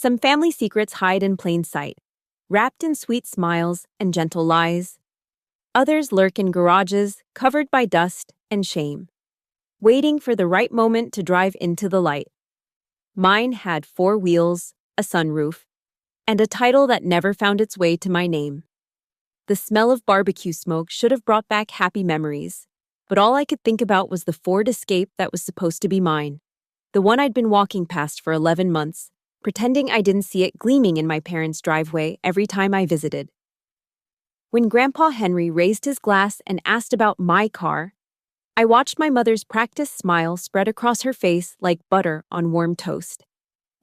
Some family secrets hide in plain sight, wrapped in sweet smiles and gentle lies. Others lurk in garages, covered by dust and shame, waiting for the right moment to drive into the light. Mine had 4 wheels, a sunroof, and a title that never found its way to my name. The smell of barbecue smoke should have brought back happy memories, but all I could think about was the Ford Escape that was supposed to be mine, the one I'd been walking past for 11 months, pretending I didn't see it gleaming in my parents' driveway every time I visited. When Grandpa Henry raised his glass and asked about my car, I watched my mother's practiced smile spread across her face like butter on warm toast.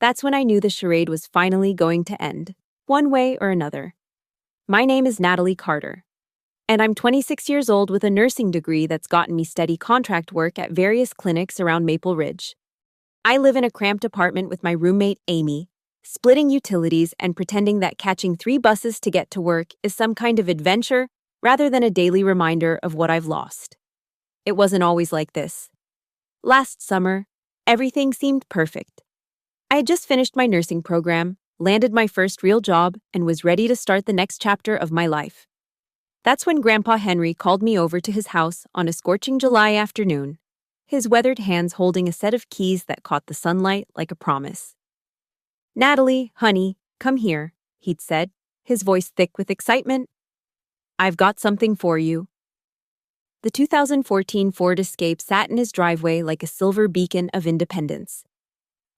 That's when I knew the charade was finally going to end, one way or another. My name is Natalie Carter, and I'm 26 years old with a nursing degree that's gotten me steady contract work at various clinics around Maple Ridge. I live in a cramped apartment with my roommate Amy, splitting utilities and pretending that catching 3 buses to get to work is some kind of adventure rather than a daily reminder of what I've lost. It wasn't always like this. Last summer, everything seemed perfect. I had just finished my nursing program, landed my first real job, and was ready to start the next chapter of my life. That's when Grandpa Henry called me over to his house on a scorching July afternoon, his weathered hands holding a set of keys that caught the sunlight like a promise. "Natalie, honey, come here," he'd said, his voice thick with excitement. "I've got something for you." The 2014 Ford Escape sat in his driveway like a silver beacon of independence.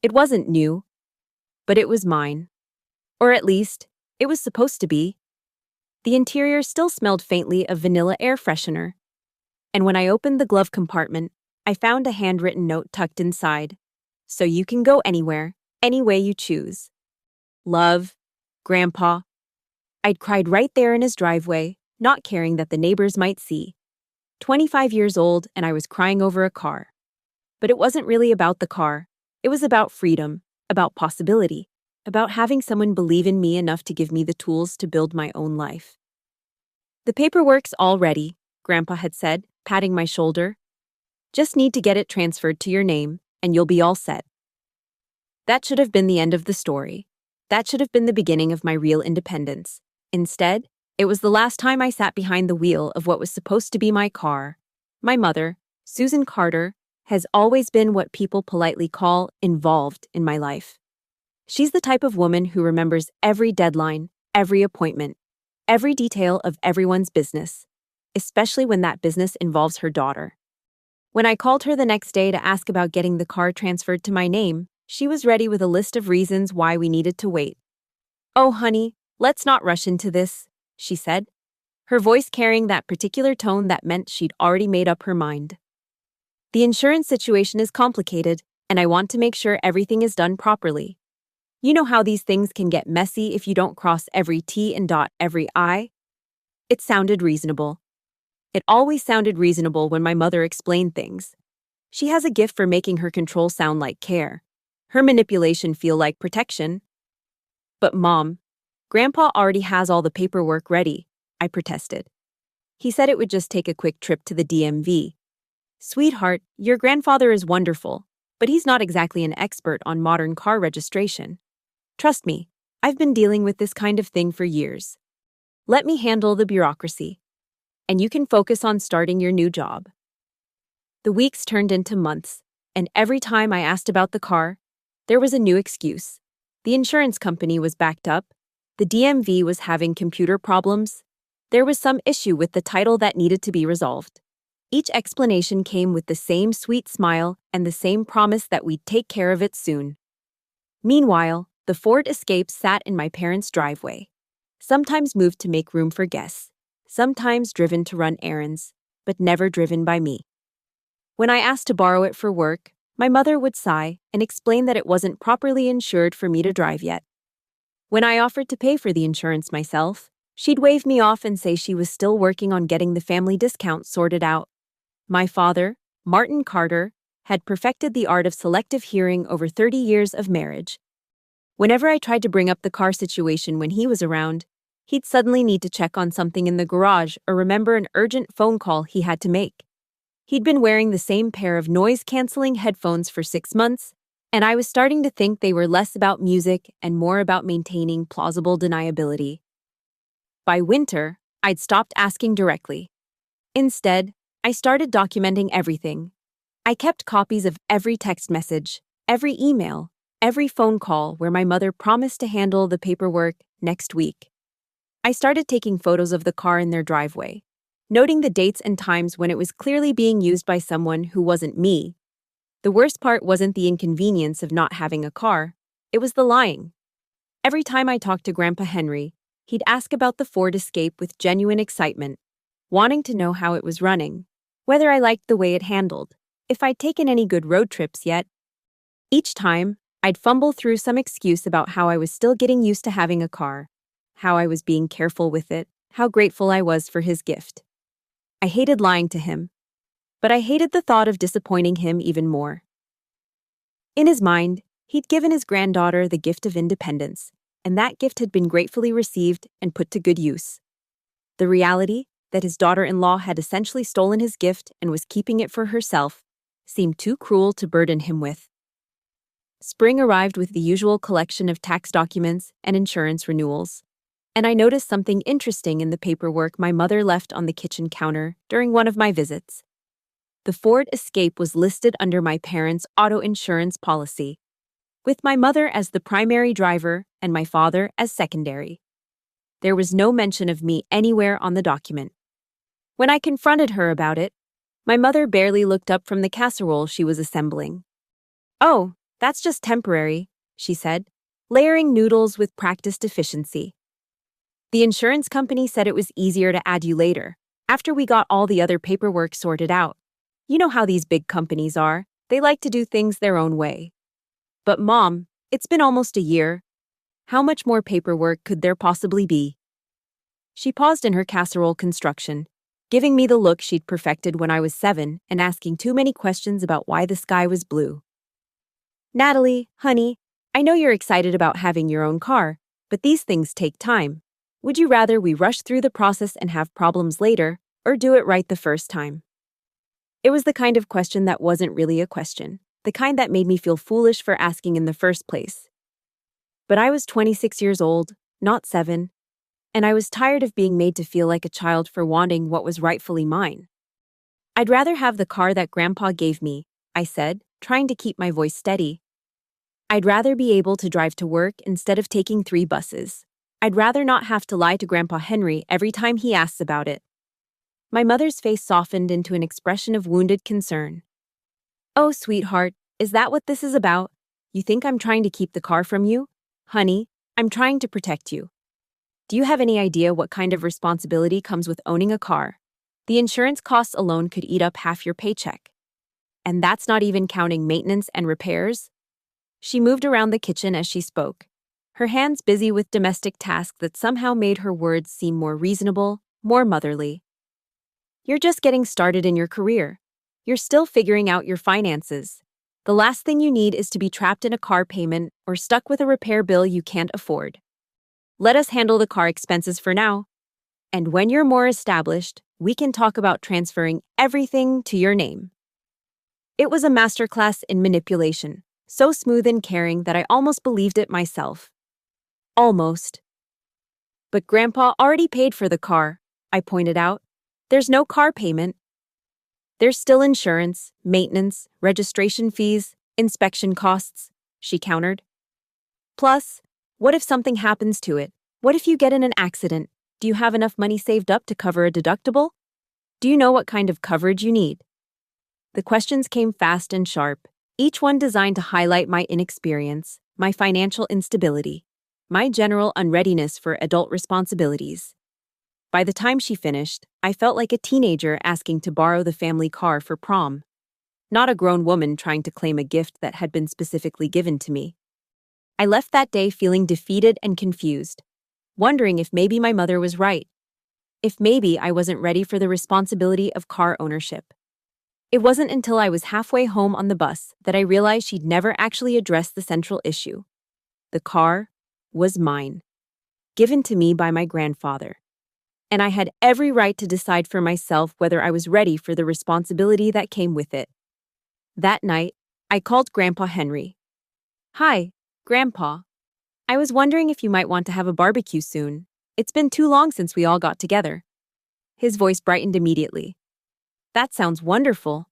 It wasn't new, but it was mine. Or at least, it was supposed to be. The interior still smelled faintly of vanilla air freshener. And when I opened the glove compartment, I found a handwritten note tucked inside. "So you can go anywhere, any way you choose. Love, Grandpa." I'd cried right there in his driveway, not caring that the neighbors might see. 25 years old, and I was crying over a car. But it wasn't really about the car. It was about freedom, about possibility, about having someone believe in me enough to give me the tools to build my own life. "The paperwork's all ready," Grandpa had said, patting my shoulder. "Just need to get it transferred to your name, and you'll be all set." That should have been the end of the story. That should have been the beginning of my real independence. Instead, it was the last time I sat behind the wheel of what was supposed to be my car. My mother, Susan Carter, has always been what people politely call involved in my life. She's the type of woman who remembers every deadline, every appointment, every detail of everyone's business, especially when that business involves her daughter. When I called her the next day to ask about getting the car transferred to my name, she was ready with a list of reasons why we needed to wait. "Oh, honey, let's not rush into this," she said, her voice carrying that particular tone that meant she'd already made up her mind. "The insurance situation is complicated, and I want to make sure everything is done properly. You know how these things can get messy if you don't cross every T and dot every I?" It sounded reasonable. It always sounded reasonable when my mother explained things. She has a gift for making her control sound like care, her manipulation feel like protection. "But Mom, Grandpa already has all the paperwork ready," I protested. "He said it would just take a quick trip to the DMV. "Sweetheart, your grandfather is wonderful, but he's not exactly an expert on modern car registration. Trust me, I've been dealing with this kind of thing for years. Let me handle the bureaucracy, and you can focus on starting your new job." The weeks turned into months, and every time I asked about the car, there was a new excuse. The insurance company was backed up, the DMV was having computer problems, there was some issue with the title that needed to be resolved. Each explanation came with the same sweet smile and the same promise that we'd take care of it soon. Meanwhile, the Ford Escape sat in my parents' driveway, sometimes moved to make room for guests, sometimes driven to run errands, but never driven by me. When I asked to borrow it for work, my mother would sigh and explain that it wasn't properly insured for me to drive yet. When I offered to pay for the insurance myself, she'd wave me off and say she was still working on getting the family discount sorted out. My father, Martin Carter, had perfected the art of selective hearing over 30 years of marriage. Whenever I tried to bring up the car situation when he was around, he'd suddenly need to check on something in the garage or remember an urgent phone call he had to make. He'd been wearing the same pair of noise-canceling headphones for 6 months, and I was starting to think they were less about music and more about maintaining plausible deniability. By winter, I'd stopped asking directly. Instead, I started documenting everything. I kept copies of every text message, every email, every phone call where my mother promised to handle the paperwork next week. I started taking photos of the car in their driveway, noting the dates and times when it was clearly being used by someone who wasn't me. The worst part wasn't the inconvenience of not having a car, it was the lying. Every time I talked to Grandpa Henry, he'd ask about the Ford Escape with genuine excitement, wanting to know how it was running, whether I liked the way it handled, if I'd taken any good road trips yet. Each time, I'd fumble through some excuse about how I was still getting used to having a car, how I was being careful with it, how grateful I was for his gift. I hated lying to him, but I hated the thought of disappointing him even more. In his mind, he'd given his granddaughter the gift of independence, and that gift had been gratefully received and put to good use. The reality that his daughter-in-law had essentially stolen his gift and was keeping it for herself seemed too cruel to burden him with. Spring arrived with the usual collection of tax documents and insurance renewals, and I noticed something interesting in the paperwork my mother left on the kitchen counter during one of my visits. The Ford Escape was listed under my parents' auto insurance policy, with my mother as the primary driver and my father as secondary. There was no mention of me anywhere on the document. When I confronted her about it, my mother barely looked up from the casserole she was assembling. "Oh, that's just temporary," she said, layering noodles with practiced efficiency. "The insurance company said it was easier to add you later, after we got all the other paperwork sorted out. You know how these big companies are, they like to do things their own way." "But Mom, it's been almost a year. How much more paperwork could there possibly be?" She paused in her casserole construction, giving me the look she'd perfected when I was 7 and asking too many questions about why the sky was blue. "Natalie, honey, I know you're excited about having your own car, but these things take time. Would you rather we rush through the process and have problems later, or do it right the first time?" It was the kind of question that wasn't really a question, the kind that made me feel foolish for asking in the first place. But I was 26 years old, not 7, and I was tired of being made to feel like a child for wanting what was rightfully mine. "I'd rather have the car that Grandpa gave me," I said, trying to keep my voice steady. "I'd rather be able to drive to work instead of taking 3 buses. I'd rather not have to lie to Grandpa Henry every time he asks about it." My mother's face softened into an expression of wounded concern. "Oh, sweetheart, is that what this is about? You think I'm trying to keep the car from you? Honey, I'm trying to protect you. Do you have any idea what kind of responsibility comes with owning a car? The insurance costs alone could eat up half your paycheck. And that's not even counting maintenance and repairs." She moved around the kitchen as she spoke, her hands busy with domestic tasks that somehow made her words seem more reasonable, more motherly. "You're just getting started in your career. You're still figuring out your finances. The last thing you need is to be trapped in a car payment or stuck with a repair bill you can't afford. Let us handle the car expenses for now. And when you're more established, we can talk about transferring everything to your name." It was a masterclass in manipulation, so smooth and caring that I almost believed it myself. Almost. "But Grandpa already paid for the car," I pointed out. "There's no car payment." "There's still insurance, maintenance, registration fees, inspection costs," she countered. "Plus, what if something happens to it? What if you get in an accident? Do you have enough money saved up to cover a deductible? Do you know what kind of coverage you need?" The questions came fast and sharp, each one designed to highlight my inexperience, my financial instability, my general unreadiness for adult responsibilities. By the time she finished, I felt like a teenager asking to borrow the family car for prom, not a grown woman trying to claim a gift that had been specifically given to me. I left that day feeling defeated and confused, wondering if maybe my mother was right, if maybe I wasn't ready for the responsibility of car ownership. It wasn't until I was halfway home on the bus that I realized she'd never actually addressed the central issue. The car was mine, given to me by my grandfather. And I had every right to decide for myself whether I was ready for the responsibility that came with it. That night, I called Grandpa Henry. Hi, Grandpa. I was wondering if you might want to have a barbecue soon. It's been too long since we all got together. His voice brightened immediately. That sounds wonderful.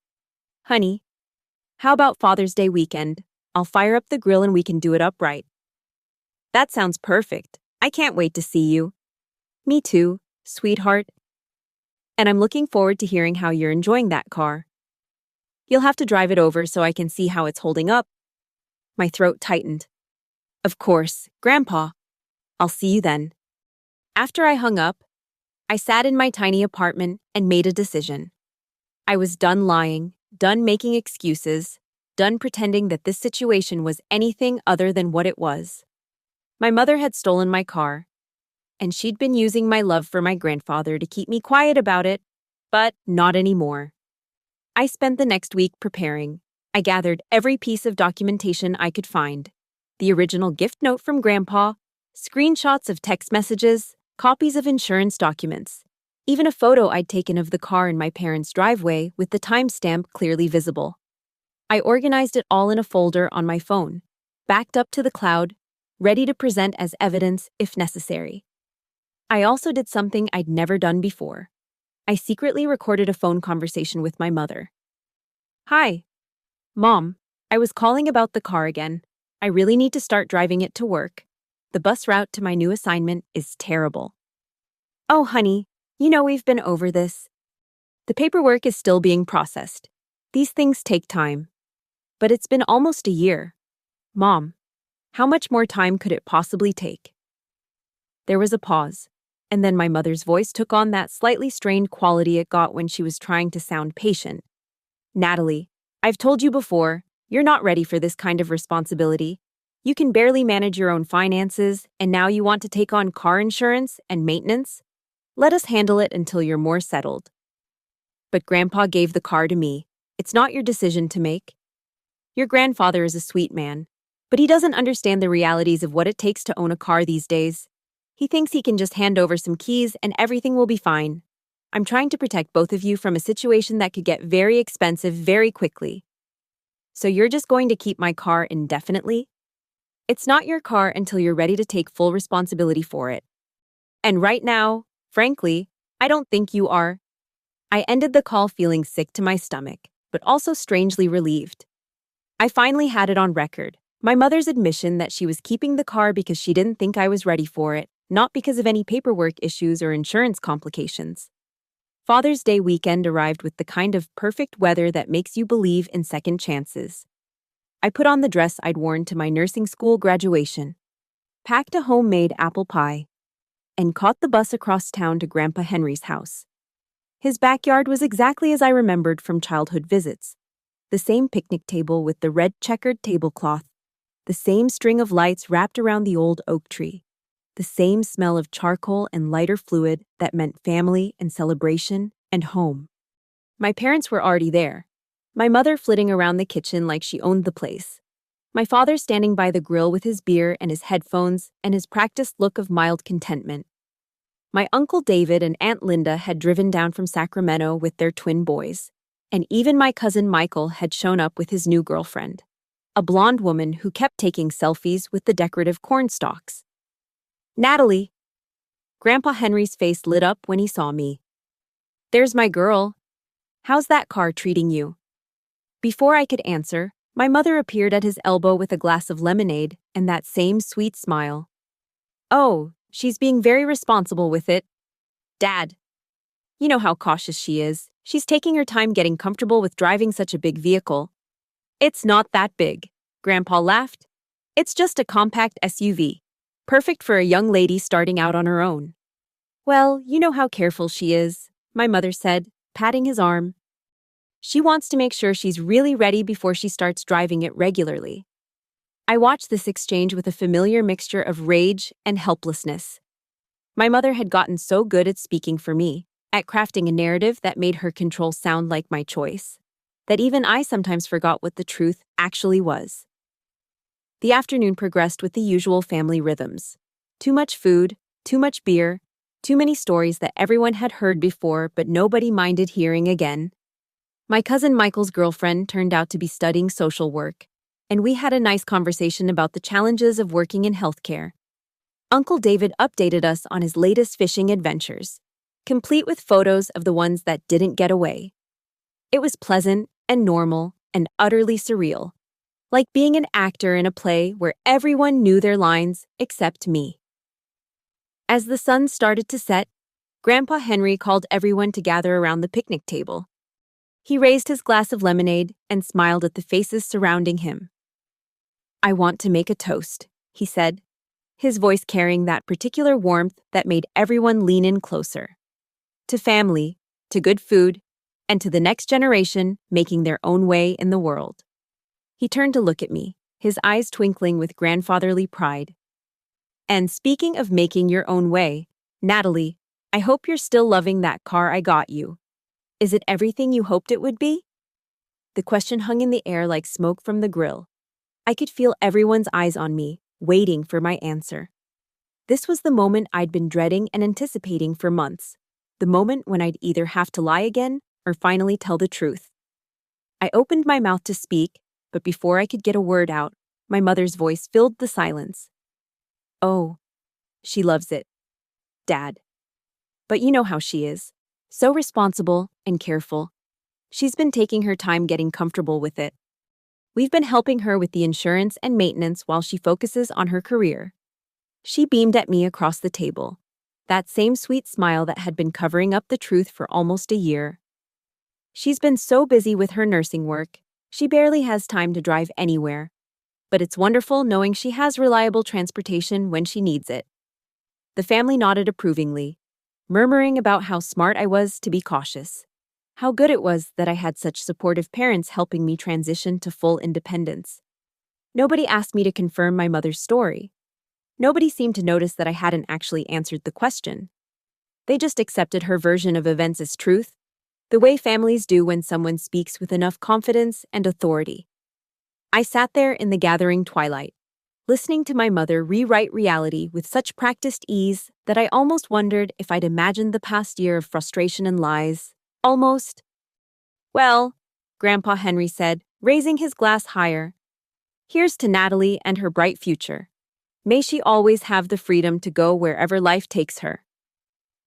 Honey, how about Father's Day weekend? I'll fire up the grill and we can do it up right. That sounds perfect. I can't wait to see you. Me too, sweetheart. And I'm looking forward to hearing how you're enjoying that car. You'll have to drive it over so I can see how it's holding up. My throat tightened. Of course, Grandpa. I'll see you then. After I hung up, I sat in my tiny apartment and made a decision. I was done lying, done making excuses, done pretending that this situation was anything other than what it was. My mother had stolen my car, and she'd been using my love for my grandfather to keep me quiet about it, but not anymore. I spent the next week preparing. I gathered every piece of documentation I could find. The original gift note from Grandpa, screenshots of text messages, copies of insurance documents, even a photo I'd taken of the car in my parents' driveway with the timestamp clearly visible. I organized it all in a folder on my phone, backed up to the cloud, ready to present as evidence if necessary. I also did something I'd never done before. I secretly recorded a phone conversation with my mother. Hi. Mom, I was calling about the car again. I really need to start driving it to work. The bus route to my new assignment is terrible. Oh, honey, you know we've been over this. The paperwork is still being processed. These things take time. But it's been almost a year. Mom, how much more time could it possibly take? There was a pause, and then my mother's voice took on that slightly strained quality it got when she was trying to sound patient. Natalie, I've told you before, you're not ready for this kind of responsibility. You can barely manage your own finances, and now you want to take on car insurance and maintenance? Let us handle it until you're more settled. But Grandpa gave the car to me. It's not your decision to make. Your grandfather is a sweet man, but he doesn't understand the realities of what it takes to own a car these days. He thinks he can just hand over some keys and everything will be fine. I'm trying to protect both of you from a situation that could get very expensive very quickly. So you're just going to keep my car indefinitely? It's not your car until you're ready to take full responsibility for it. And right now, frankly, I don't think you are. I ended the call feeling sick to my stomach, but also strangely relieved. I finally had it on record. My mother's admission that she was keeping the car because she didn't think I was ready for it, not because of any paperwork issues or insurance complications. Father's Day weekend arrived with the kind of perfect weather that makes you believe in second chances. I put on the dress I'd worn to my nursing school graduation, packed a homemade apple pie, and caught the bus across town to Grandpa Henry's house. His backyard was exactly as I remembered from childhood visits. The same picnic table with the red checkered tablecloth, the same string of lights wrapped around the old oak tree, the same smell of charcoal and lighter fluid that meant family and celebration and home. My parents were already there, my mother flitting around the kitchen like she owned the place, my father standing by the grill with his beer and his headphones and his practiced look of mild contentment. My Uncle David and Aunt Linda had driven down from Sacramento with their twin boys, and even my cousin Michael had shown up with his new girlfriend, a blonde woman who kept taking selfies with the decorative corn stalks. Natalie! Grandpa Henry's face lit up when he saw me. There's my girl. How's that car treating you? Before I could answer, my mother appeared at his elbow with a glass of lemonade and that same sweet smile. Oh, she's being very responsible with it. Dad. You know how cautious she is. She's taking her time getting comfortable with driving such a big vehicle. It's not that big, Grandpa laughed. It's just a compact SUV. Perfect for a young lady starting out on her own. Well, you know how careful she is, my mother said, patting his arm. She wants to make sure she's really ready before she starts driving it regularly. I watched this exchange with a familiar mixture of rage and helplessness. My mother had gotten so good at speaking for me, at crafting a narrative that made her control sound like my choice, that even I sometimes forgot what the truth actually was. The afternoon progressed with the usual family rhythms. Too much food, too much beer, too many stories that everyone had heard before but nobody minded hearing again. My cousin Michael's girlfriend turned out to be studying social work. and we had a nice conversation about the challenges of working in healthcare. Uncle David updated us on his latest fishing adventures, complete with photos of the ones that didn't get away. It was pleasant and normal and utterly surreal, like being an actor in a play where everyone knew their lines except me. As the sun started to set, Grandpa Henry called everyone to gather around the picnic table. He raised his glass of lemonade and smiled at the faces surrounding him. "I want to make a toast," he said, his voice carrying that particular warmth that made everyone lean in closer. "To family, to good food, and to the next generation making their own way in the world." He turned to look at me, his eyes twinkling with grandfatherly pride. "And speaking of making your own way, Natalie, I hope you're still loving that car I got you. Is it everything you hoped it would be?" The question hung in the air like smoke from the grill. I could feel everyone's eyes on me, waiting for my answer. This was the moment I'd been dreading and anticipating for months, the moment when I'd either have to lie again or finally tell the truth. I opened my mouth to speak, but before I could get a word out, my mother's voice filled the silence. "Oh, she loves it, Dad. But you know how she is. So responsible and careful. She's been taking her time getting comfortable with it. We've been helping her with the insurance and maintenance while she focuses on her career." She beamed at me across the table, that same sweet smile that had been covering up the truth for almost a year. "She's been so busy with her nursing work, she barely has time to drive anywhere. But it's wonderful knowing she has reliable transportation when she needs it." The family nodded approvingly, murmuring about how smart I was to be cautious. How good it was that I had such supportive parents helping me transition to full independence. Nobody asked me to confirm my mother's story. Nobody seemed to notice that I hadn't actually answered the question. They just accepted her version of events as truth, the way families do when someone speaks with enough confidence and authority. I sat there in the gathering twilight, listening to my mother rewrite reality with such practiced ease that I almost wondered if I'd imagined the past year of frustration and lies. Almost. "Well," Grandpa Henry said, raising his glass higher, "here's to Natalie and her bright future. May she always have the freedom to go wherever life takes her."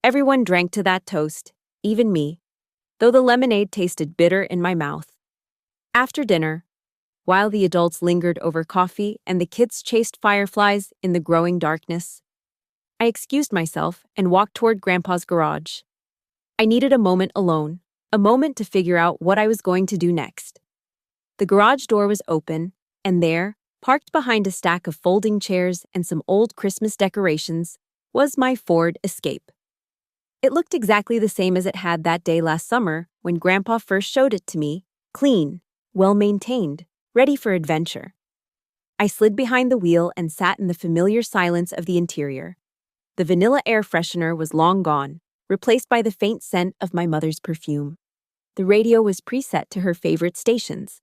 Everyone drank to that toast, even me, though the lemonade tasted bitter in my mouth. After dinner, while the adults lingered over coffee and the kids chased fireflies in the growing darkness, I excused myself and walked toward Grandpa's garage. I needed a moment alone, a moment to figure out what I was going to do next. The garage door was open, and there, parked behind a stack of folding chairs and some old Christmas decorations, was my Ford Escape. It looked exactly the same as it had that day last summer when Grandpa first showed it to me, clean, well-maintained, ready for adventure. I slid behind the wheel and sat in the familiar silence of the interior. The vanilla air freshener was long gone, replaced by the faint scent of my mother's perfume. The radio was preset to her favorite stations.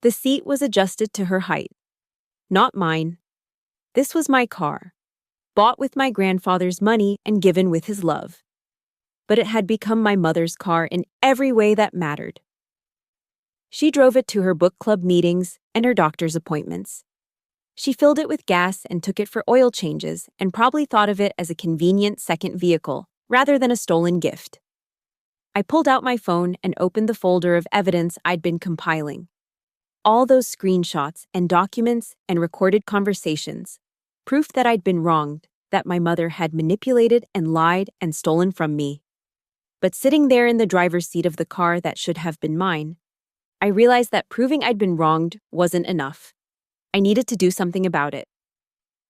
The seat was adjusted to her height. Not mine. This was my car, bought with my grandfather's money and given with his love. But it had become my mother's car in every way that mattered. She drove it to her book club meetings and her doctor's appointments. She filled it with gas and took it for oil changes and probably thought of it as a convenient second vehicle, rather than a stolen gift. I pulled out my phone and opened the folder of evidence I'd been compiling. All those screenshots and documents and recorded conversations, proof that I'd been wronged, that my mother had manipulated and lied and stolen from me. But sitting there in the driver's seat of the car that should have been mine, I realized that proving I'd been wronged wasn't enough. I needed to do something about it.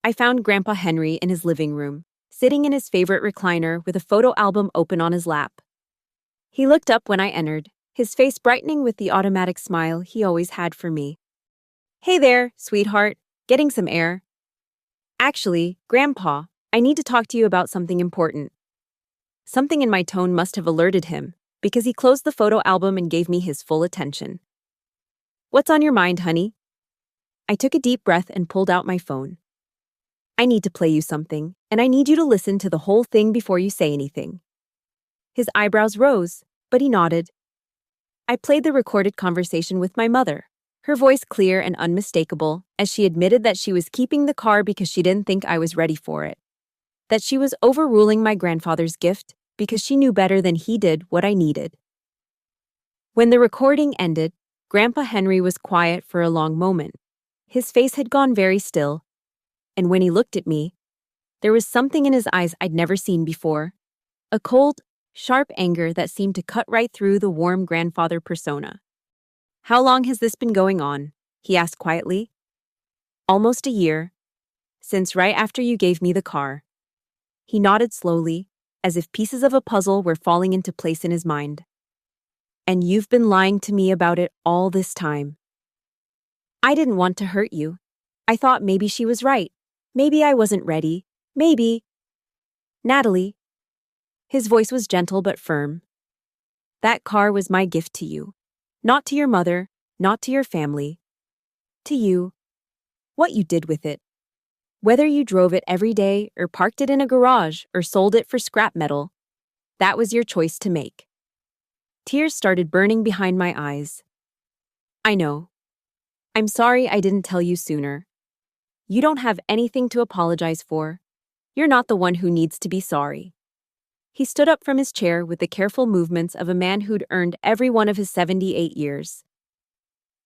I found Grandpa Henry in his living room, sitting in his favorite recliner with a photo album open on his lap. He looked up when I entered, his face brightening with the automatic smile he always had for me. "Hey there, sweetheart, getting some air?" "Actually, Grandpa, I need to talk to you about something important." Something in my tone must have alerted him, because he closed the photo album and gave me his full attention. "What's on your mind, honey?" I took a deep breath and pulled out my phone. "I need to play you something, and I need you to listen to the whole thing before you say anything." His eyebrows rose, but he nodded. I played the recorded conversation with my mother, her voice clear and unmistakable, as she admitted that she was keeping the car because she didn't think I was ready for it. That she was overruling my grandfather's gift because she knew better than he did what I needed. When the recording ended, Grandpa Henry was quiet for a long moment. His face had gone very still, and when he looked at me, there was something in his eyes I'd never seen before. A cold, sharp anger that seemed to cut right through the warm grandfather persona. "How long has this been going on?" he asked quietly. "Almost a year. Since right after you gave me the car." He nodded slowly, as if pieces of a puzzle were falling into place in his mind. "And you've been lying to me about it all this time." "I didn't want to hurt you. I thought maybe she was right. Maybe I wasn't ready. Maybe." "Natalie." His voice was gentle but firm. "That car was my gift to you. Not to your mother, not to your family. To you. What you did with it. Whether you drove it every day or parked it in a garage or sold it for scrap metal, that was your choice to make." Tears started burning behind my eyes. "I know. I'm sorry I didn't tell you sooner. You don't have anything to apologize for. You're not the one who needs to be sorry." He stood up from his chair with the careful movements of a man who'd earned every one of his 78 years.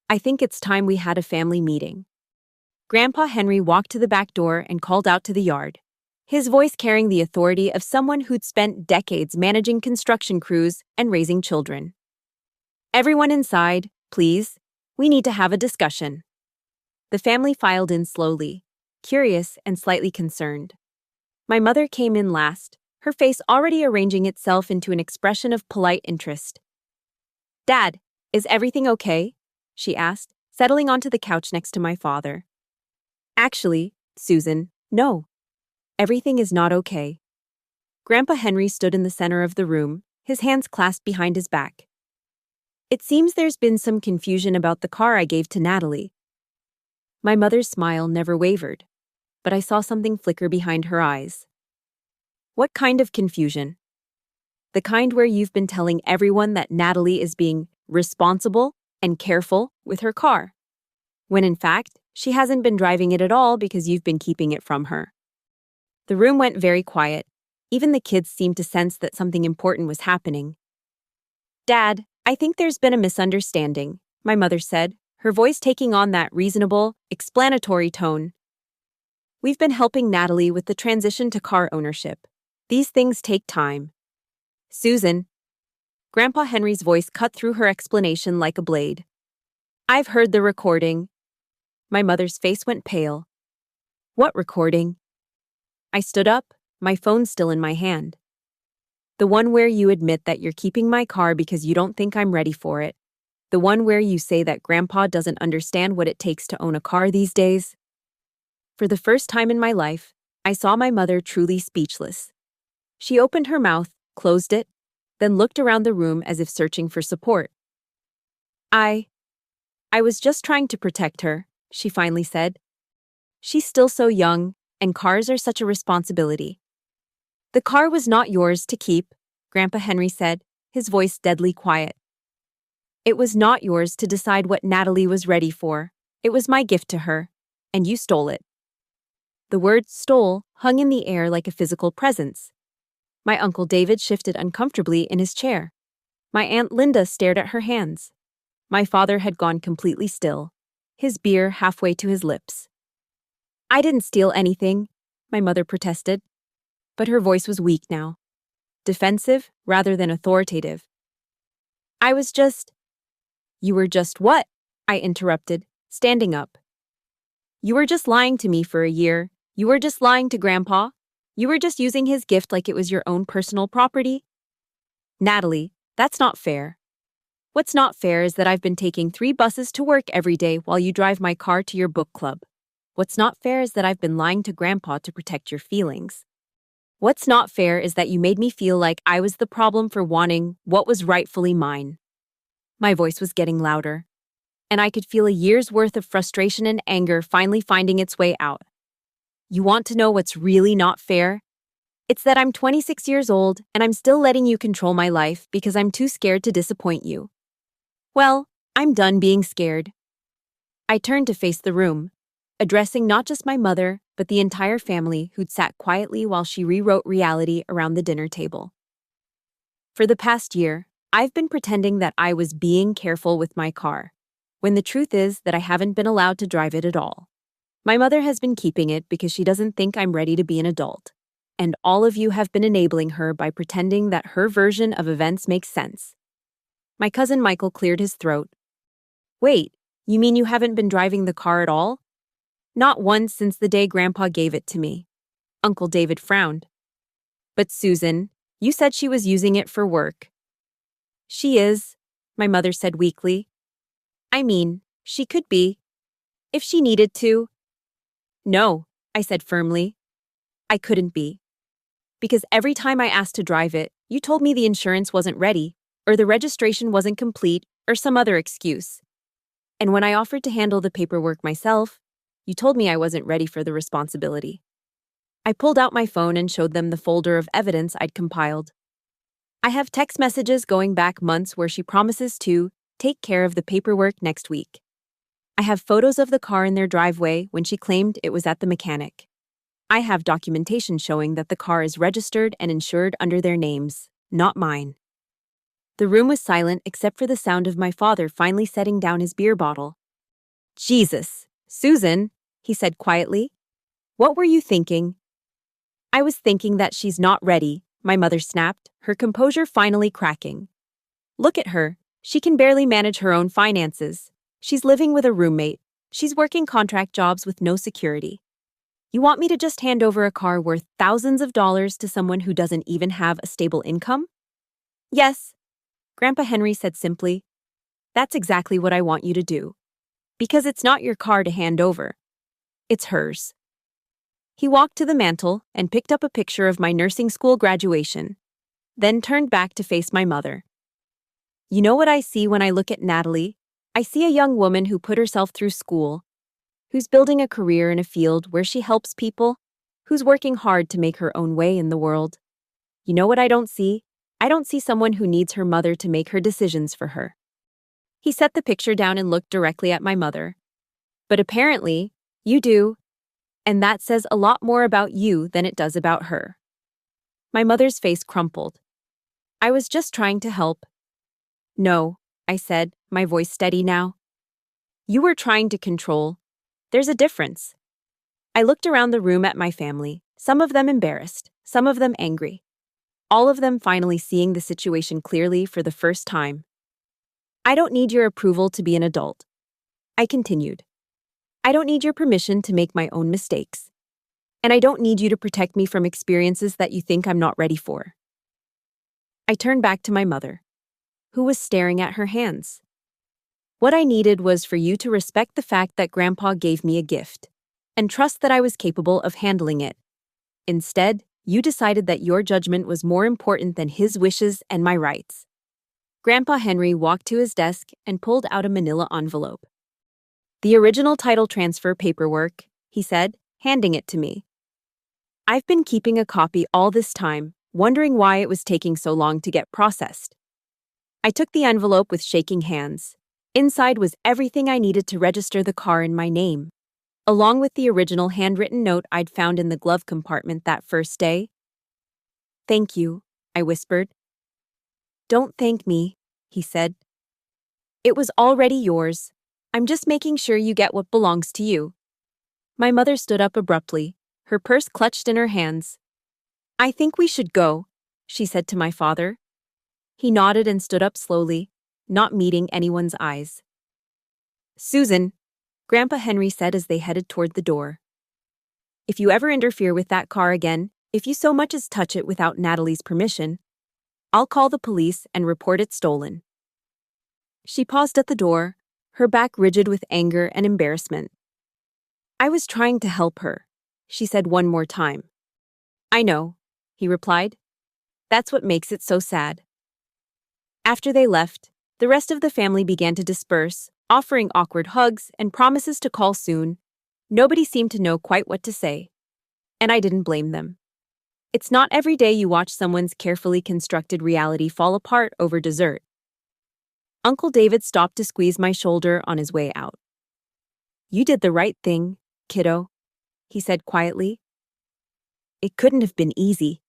"I think it's time we had a family meeting." Grandpa Henry walked to the back door and called out to the yard, his voice carrying the authority of someone who'd spent decades managing construction crews and raising children. "Everyone inside, please. We need to have a discussion." The family filed in slowly, curious and slightly concerned. My mother came in last, her face already arranging itself into an expression of polite interest. "Dad, is everything okay?" she asked, settling onto the couch next to my father. "Actually, Susan, no. Everything is not okay." Grandpa Henry stood in the center of the room, his hands clasped behind his back. "It seems there's been some confusion about the car I gave to Natalie." My mother's smile never wavered, but I saw something flicker behind her eyes. "What kind of confusion?" "The kind where you've been telling everyone that Natalie is being responsible and careful with her car, when in fact, she hasn't been driving it at all because you've been keeping it from her." The room went very quiet. Even the kids seemed to sense that something important was happening. "Dad, I think there's been a misunderstanding," my mother said, her voice taking on that reasonable, explanatory tone. "We've been helping Natalie with the transition to car ownership. These things take time." "Susan." Grandpa Henry's voice cut through her explanation like a blade. "I've heard the recording." My mother's face went pale. "What recording?" I stood up, my phone still in my hand. "The one where you admit that you're keeping my car because you don't think I'm ready for it. The one where you say that Grandpa doesn't understand what it takes to own a car these days." For the first time in my life, I saw my mother truly speechless. She opened her mouth, closed it, then looked around the room as if searching for support. I was just trying to protect her," she finally said. "She's still so young, and cars are such a responsibility." "The car was not yours to keep," Grandpa Henry said, his voice deadly quiet. "It was not yours to decide what Natalie was ready for. It was my gift to her, and you stole it." The word "stole" hung in the air like a physical presence. My Uncle David shifted uncomfortably in his chair. My Aunt Linda stared at her hands. My father had gone completely still, his beer halfway to his lips. "I didn't steal anything," my mother protested. But her voice was weak now, defensive rather than authoritative. "I was just—" "You were just what?" I interrupted, standing up. "You were just lying to me for a year. You were just lying to Grandpa. You were just using his gift like it was your own personal property." "Natalie, that's not fair." "What's not fair is that I've been taking 3 buses to work every day while you drive my car to your book club. What's not fair is that I've been lying to Grandpa to protect your feelings. What's not fair is that you made me feel like I was the problem for wanting what was rightfully mine." My voice was getting louder, and I could feel a year's worth of frustration and anger finally finding its way out. "You want to know what's really not fair? It's that I'm 26 years old and I'm still letting you control my life because I'm too scared to disappoint you. Well, I'm done being scared." I turned to face the room, addressing not just my mother, but the entire family who'd sat quietly while she rewrote reality around the dinner table. For the past year, I've been pretending that I was being careful with my car, when the truth is that I haven't been allowed to drive it at all. My mother has been keeping it because she doesn't think I'm ready to be an adult, and all of you have been enabling her by pretending that her version of events makes sense. My cousin Michael cleared his throat. Wait, you mean you haven't been driving the car at all? Not once since the day Grandpa gave it to me. Uncle David frowned. But Susan, you said she was using it for work. She is, my mother said weakly. I mean, she could be. If she needed to. No, I said firmly. I couldn't be. Because every time I asked to drive it, you told me the insurance wasn't ready, or the registration wasn't complete, or some other excuse. And when I offered to handle the paperwork myself, you told me I wasn't ready for the responsibility. I pulled out my phone and showed them the folder of evidence I'd compiled. I have text messages going back months where she promises to take care of the paperwork next week. I have photos of the car in their driveway when she claimed it was at the mechanic. I have documentation showing that the car is registered and insured under their names, not mine. The room was silent except for the sound of my father finally setting down his beer bottle. Jesus, Susan, he said quietly. What were you thinking? I was thinking that she's not ready, my mother snapped, her composure finally cracking. Look at her. She can barely manage her own finances. She's living with a roommate. She's working contract jobs with no security. You want me to just hand over a car worth thousands of dollars to someone who doesn't even have a stable income? Yes, Grandpa Henry said simply. That's exactly what I want you to do. Because it's not your car to hand over. It's hers. He walked to the mantel and picked up a picture of my nursing school graduation, then turned back to face my mother. You know what I see when I look at Natalie? I see a young woman who put herself through school, who's building a career in a field where she helps people, who's working hard to make her own way in the world. You know what I don't see? I don't see someone who needs her mother to make her decisions for her. He set the picture down and looked directly at my mother. But apparently, you do, and that says a lot more about you than it does about her. My mother's face crumpled. I was just trying to help. No, I said, my voice steady now. You were trying to control. There's a difference. I looked around the room at my family, some of them embarrassed, some of them angry. All of them finally seeing the situation clearly for the first time. I don't need your approval to be an adult. I continued. I don't need your permission to make my own mistakes. And I don't need you to protect me from experiences that you think I'm not ready for. I turned back to my mother, who was staring at her hands. What I needed was for you to respect the fact that Grandpa gave me a gift, and trust that I was capable of handling it. Instead, you decided that your judgment was more important than his wishes and my rights. Grandpa Henry walked to his desk and pulled out a manila envelope. The original title transfer paperwork, he said, handing it to me. I've been keeping a copy all this time, wondering why it was taking so long to get processed. I took the envelope with shaking hands. Inside was everything I needed to register the car in my name, along with the original handwritten note I'd found in the glove compartment that first day. Thank you, I whispered. Don't thank me, he said. It was already yours. I'm just making sure you get what belongs to you. My mother stood up abruptly, her purse clutched in her hands. I think we should go, she said to my father. He nodded and stood up slowly, not meeting anyone's eyes. Susan, Grandpa Henry said as they headed toward the door. If you ever interfere with that car again, if you so much as touch it without Natalie's permission, I'll call the police and report it stolen. She paused at the door, her back rigid with anger and embarrassment. I was trying to help her, she said one more time. I know, he replied. That's what makes it so sad. After they left, the rest of the family began to disperse, offering awkward hugs and promises to call soon. Nobody seemed to know quite what to say. And I didn't blame them. It's not every day you watch someone's carefully constructed reality fall apart over dessert. Uncle David stopped to squeeze my shoulder on his way out. You did the right thing, kiddo, he said quietly. It couldn't have been easy.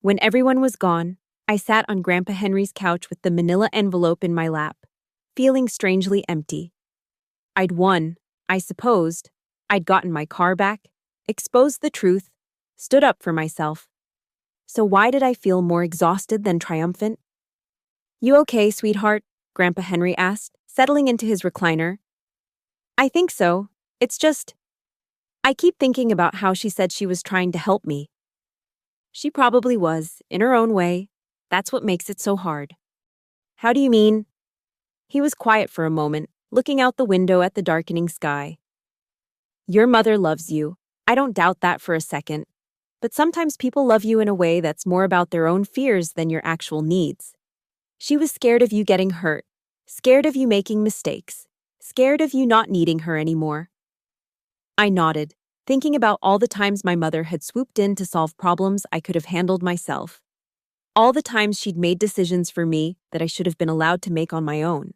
When everyone was gone, I sat on Grandpa Henry's couch with the manila envelope in my lap, feeling strangely empty. I'd won, I supposed. I'd gotten my car back, exposed the truth, stood up for myself. So why did I feel more exhausted than triumphant? You okay, sweetheart? Grandpa Henry asked, settling into his recliner. I think so. It's just, I keep thinking about how she said she was trying to help me. She probably was, in her own way. That's what makes it so hard. How do you mean? He was quiet for a moment, looking out the window at the darkening sky. Your mother loves you. I don't doubt that for a second. But sometimes people love you in a way that's more about their own fears than your actual needs. She was scared of you getting hurt, scared of you making mistakes, scared of you not needing her anymore. I nodded, thinking about all the times my mother had swooped in to solve problems I could have handled myself. All the times she'd made decisions for me that I should have been allowed to make on my own.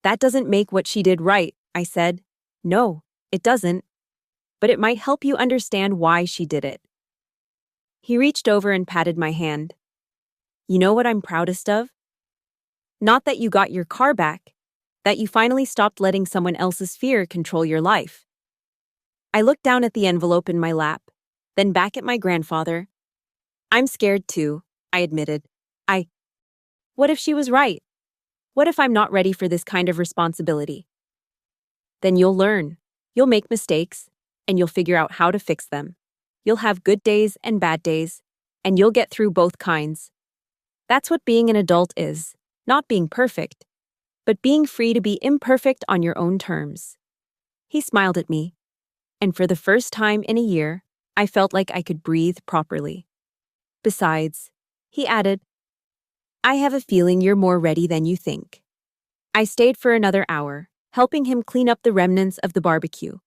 That doesn't make what she did right, I said. No, it doesn't. But it might help you understand why she did it. He reached over and patted my hand. You know what I'm proudest of? Not that you got your car back, that you finally stopped letting someone else's fear control your life. I looked down at the envelope in my lap, then back at my grandfather. I'm scared too, I admitted. What if she was right? What if I'm not ready for this kind of responsibility? Then you'll learn. You'll make mistakes, and you'll figure out how to fix them. You'll have good days and bad days, and you'll get through both kinds. That's what being an adult is, not being perfect, but being free to be imperfect on your own terms. He smiled at me, and for the first time in a year, I felt like I could breathe properly. Besides, he added, I have a feeling you're more ready than you think. I stayed for another hour, helping him clean up the remnants of the barbecue.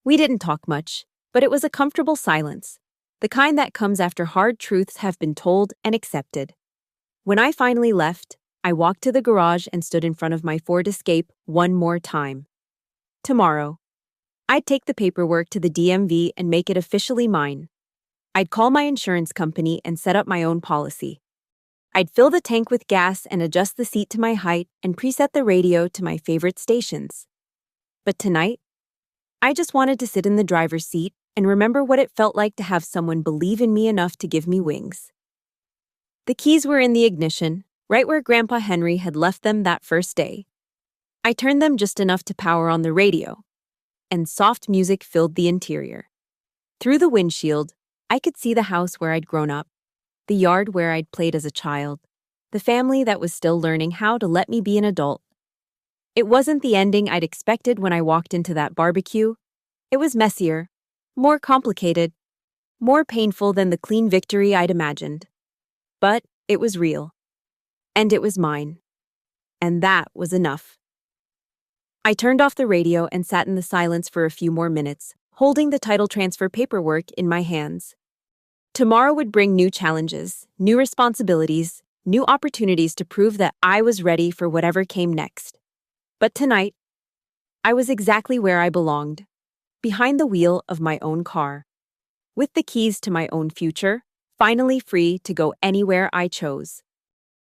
We didn't talk much, but it was a comfortable silence, the kind that comes after hard truths have been told and accepted. When I finally left, I walked to the garage and stood in front of my Ford Escape one more time. Tomorrow, I'd take the paperwork to the DMV and make it officially mine. I'd call my insurance company and set up my own policy. I'd fill the tank with gas and adjust the seat to my height and preset the radio to my favorite stations. But tonight, I just wanted to sit in the driver's seat and remember what it felt like to have someone believe in me enough to give me wings. The keys were in the ignition, right where Grandpa Henry had left them that first day. I turned them just enough to power on the radio, and soft music filled the interior. Through the windshield, I could see the house where I'd grown up, the yard where I'd played as a child, the family that was still learning how to let me be an adult. It wasn't the ending I'd expected when I walked into that barbecue. It was messier, more complicated, more painful than the clean victory I'd imagined. But it was real. And it was mine. And that was enough. I turned off the radio and sat in the silence for a few more minutes, holding the title transfer paperwork in my hands. Tomorrow would bring new challenges, new responsibilities, new opportunities to prove that I was ready for whatever came next. But tonight, I was exactly where I belonged, behind the wheel of my own car, with the keys to my own future, finally free to go anywhere I chose.